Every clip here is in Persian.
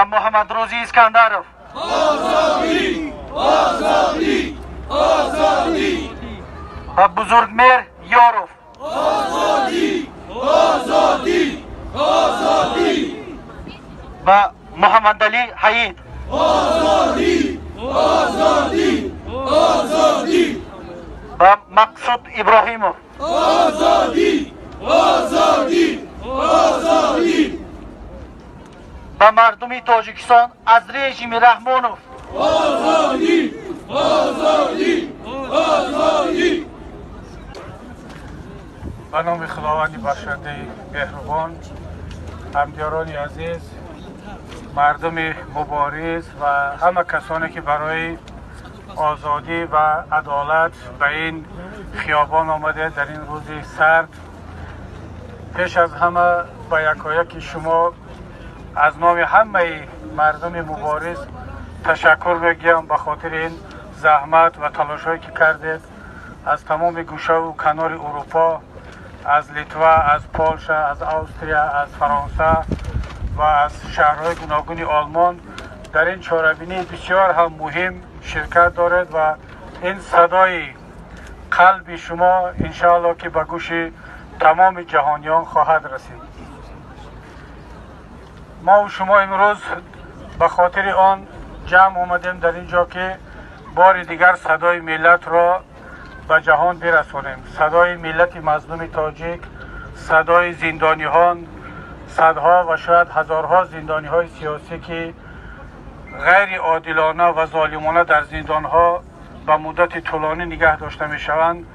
و محمد روزی اسکندرов. آزادی آزادی آزادی. و بزرگمهر یارov. آزادی آزادی آزادی. و محمد علی حید. آزادی آزادی آزادی. و مقصود ابراهیمov. آزادی آزادی آزادی. و مردم تاجیکستان از رژیم رحمانov. آزادی آزادی آزادی. به نام خداوند بخشنده مهربان، همدیاران عزیز، مردم مبارز و همه کسانی که برای آزادی و عدالت به این خیابان آمده در این روز سرد، پیش از همه به یکایک شما از نام همه مردم مبارز تشکر میگم به خاطر این زحمت و تلاش‌هایی که کردید از تمام گوشه و کنار اروپا، از لیتوا، از پولشا، از استریا، از فرانسه و از شهرهای گوناگون آلمان در این چهاربینی بسیار هم مهم شرکت دارد و این صدای قلب شما انشاءالله که به گوش تمام جهانیان خواهد رسید. ما و شما امروز به خاطر آن جمع آمدیم در اینجا که بار دیگر صدای ملت را به جهان برسانیم. صدای ملت مظلوم تاجیک، صدای زندانیان، صدها و شاید هزارها زندانی های سیاسی که غیر عادلانه و ظالمانه در زندان ها به مدت طولانی نگه داشته می شوند.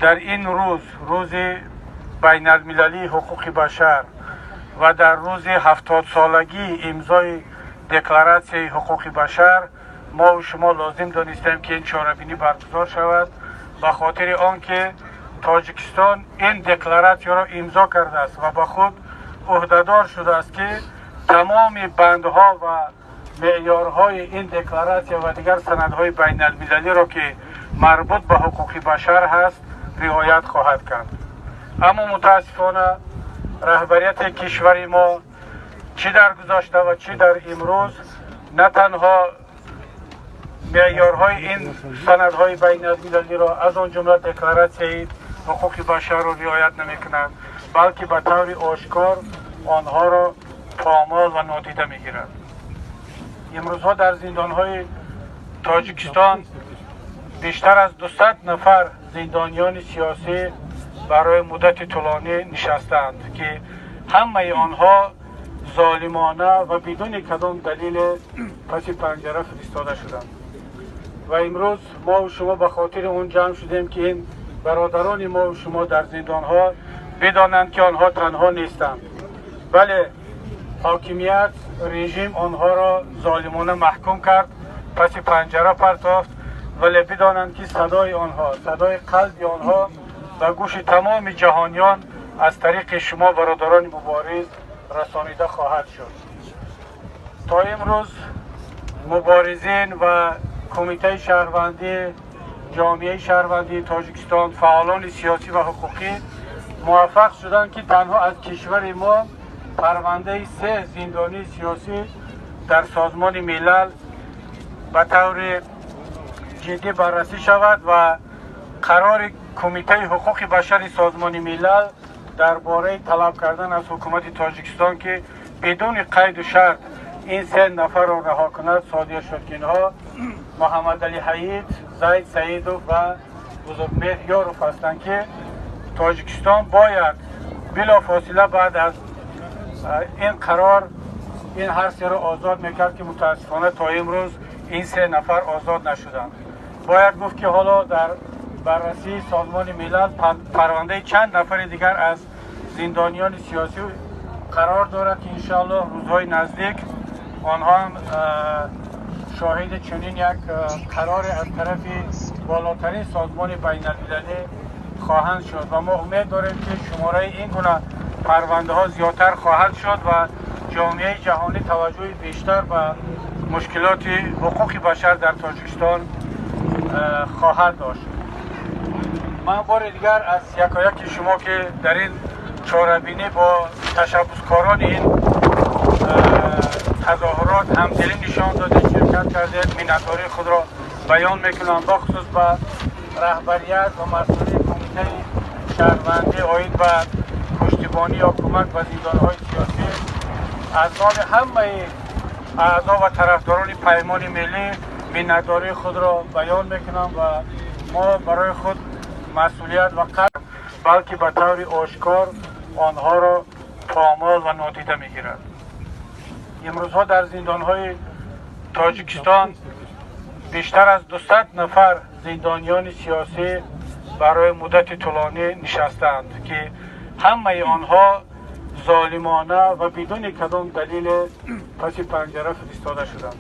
در این روز بین المللی حقوق بشر و در روز 70 سالگی امضای دکلراسیون حقوق بشر، ما و شما لازم دانستیم که این چهاربینی برگزار شود به خاطر آنکه تاجیکستان این دکلراسیون را امضا کرده است و به خود عهدهدار شده است که تمام بندها و معیارهای این دکلراسیون و دیگر سندهای بین المللی را که مربوط به حقوق بشر هست رعایت خواهد کرد. اما متاسفانه رهبریت کشور ما چی در گذشته و چی در امروز نه تنها معیارهای این سندهای بین المللی را از آن جمله دکلراسیون حقوق بشر را رعایت نمی‌کنند، بلکه به طور آشکار آنها را پامال و نادیده می‌گیرند. امروزها در زندانهای تاجیکستان بیشتر از 200 نفر زندانیان سیاسی برای مدت طولانی نشستند که همه آنها ظالمانه و بدون کدام دلیل پس پنجره فرستاده شدند. و امروز ما و شما به خاطر اون جمع شدیم که این برادران ما و شما در زندان ها بدانند که آنها تنها نیستند، بله حاکمیت رژیم آنها را ظالمانه محکوم کرد، پس پنجره پرتافت، ولی بدانند که صدای آنها، صدای قلب آنها به گوش تمام جهانیان از طریق شما برادران مبارز رسانیده خواهد شد. تا امروز مبارزین و کمیته شهروندی جامعه شهروندی تاجیکستان، فعالان سیاسی و حقوقی موفق شدند که تنها از کشور ما پرونده 3 زندانی سیاسی در سازمان ملل به طور جدی بررسی شود و قرار کمیته حقوق بشر سازمان ملل درباره طلب کردن از حکومت تاجیکستان که بدون قید و شرط این 3 نفر را رها کند صادر شد که اینها محمد علی حید، زید سعیدوف و بزرگمهر یارov هستند که تاجیکستان باید بلافاصله بعد از این قرار این هر 3 را آزاد میکرد که متاسفانه تا امروز این 3 نفر آزاد نشدند. باید گفت که حالا در بررسی سازمان ملل پرونده چند نفر دیگر از زندانیان سیاسی قرار دارد که انشاءالله روزهای نزدیک آنها هم شاهد چنین یک قرار از طرف بالاترین سازمان بین المللی خواهند شد و ما امید داریم که شماره این گونه پرونده ها زیادتر خواهد شد و جامعه جهانی توجه بیشتر به مشکلات حقوق بشر در تاجیکستان خواهد داشت. من بار دیگر از یکایک شما که در این چهاربینی با تشبسکاران این تظاهرات همدلی نشان دادید، شرکت کردید، منتداری خود را بیان میکنم. بخصوص به رهبریت و مسئولین کمیته شهروندی عاید به پشتیبانی یا کمک به زندانهای سیاسی از نام همه اعضا و طرفداران پیمان ملی منتداری خود را بیان میکنم و ما برای خود مسئولیت و قدر بلکه به طور آشکار آنها را پامال و نادیده میگیرد. امروزها در زندانهای تاجیکستان بیشتر از 200 نفر زندانیان سیاسی برای مدت طولانی نشستند که همه آنها ظالمانه و بدون کدام دلیل پس پنجره فرستاده شدند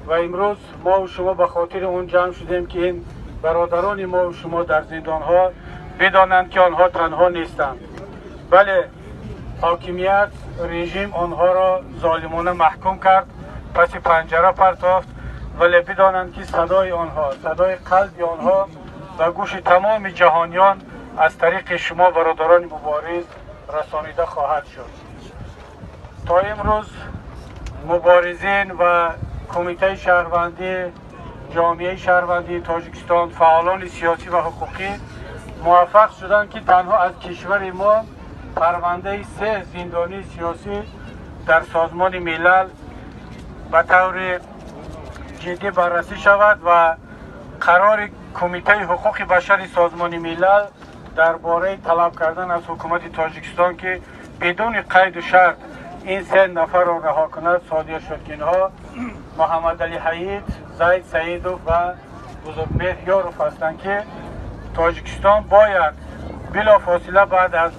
و امروز ما و شما به خاطر اون جمع شدیم که این برادران ما و شما در زندانها بدانند که آنها تنها نیستند، بله حاکمیت رژیم آنها را ظالمانه محکوم کرد، پس پنجره پرتافت، ولی بدانند که صدای آنها، صدای قلب آنها به گوش تمام جهانیان از طریق شما برادران مبارز رسانیده خواهد شد. تا امروز مبارزین و کمیته شهروندی جامعه شهروندی تاجیکستان، فعالان سیاسی و حقوقی موفق شدند که تنها از کشور ما پرونده 3 زندانی سیاسی در سازمان ملل به طور جدی بررسی شود و قرار کمیته حقوق بشر سازمان ملل درباره طلب کردن از حکومت تاجیکستان که بدون قید و شرط این 3 نفر را رها کند صادر شد که اینها محمد علی حیید، زید سعیدوف و بزرگمهر یاروف هستند که تاجیکستان باید بلافاصله بعد از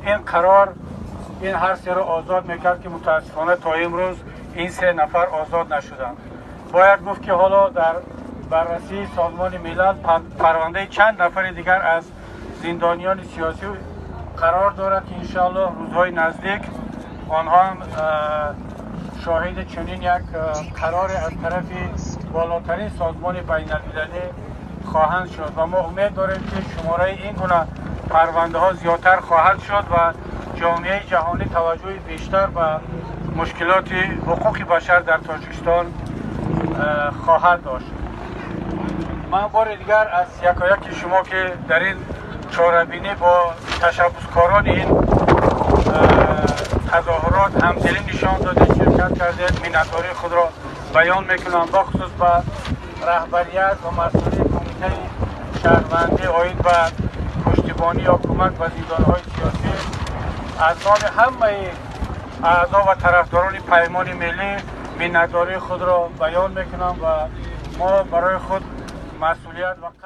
این قرار این هر 3 را آزاد میکرد که متاسفانه تا امروز این 3 نفر آزاد نشدند. باید گفت که حالا در بررسی سازمان ملل پرونده چند نفر دیگر از زندانیان سیاسی قرار دارد که انشاءالله روزهای نزدیک آنها هم شاهد چنین یک قرار از طرف بالاترین سازمان بین المللی خواهند شد و ما امید داریم که شماره این گونه پرونده ها زیادتر خواهد شد و جامعه جهانی توجه بیشتر به مشکلات حقوق بشر در تاجیکستان خواهد داشت. من بار دیگر از یکایک شما که در این چاره‌بینی با تشبسکاران این تظاهرات همدلی نشان دادید، شرکت کردید، منتداری خود را بیان میکنم. بخصوص به رهبریت و مسئولین کمیته شهروندی عاید به پشتیبانی یا کمک به زندانهای سیاسی از نام همه اعضا و طرفداران پیمان ملی منتداری خود را بیان میکنم و ما برای خود مسئولیت و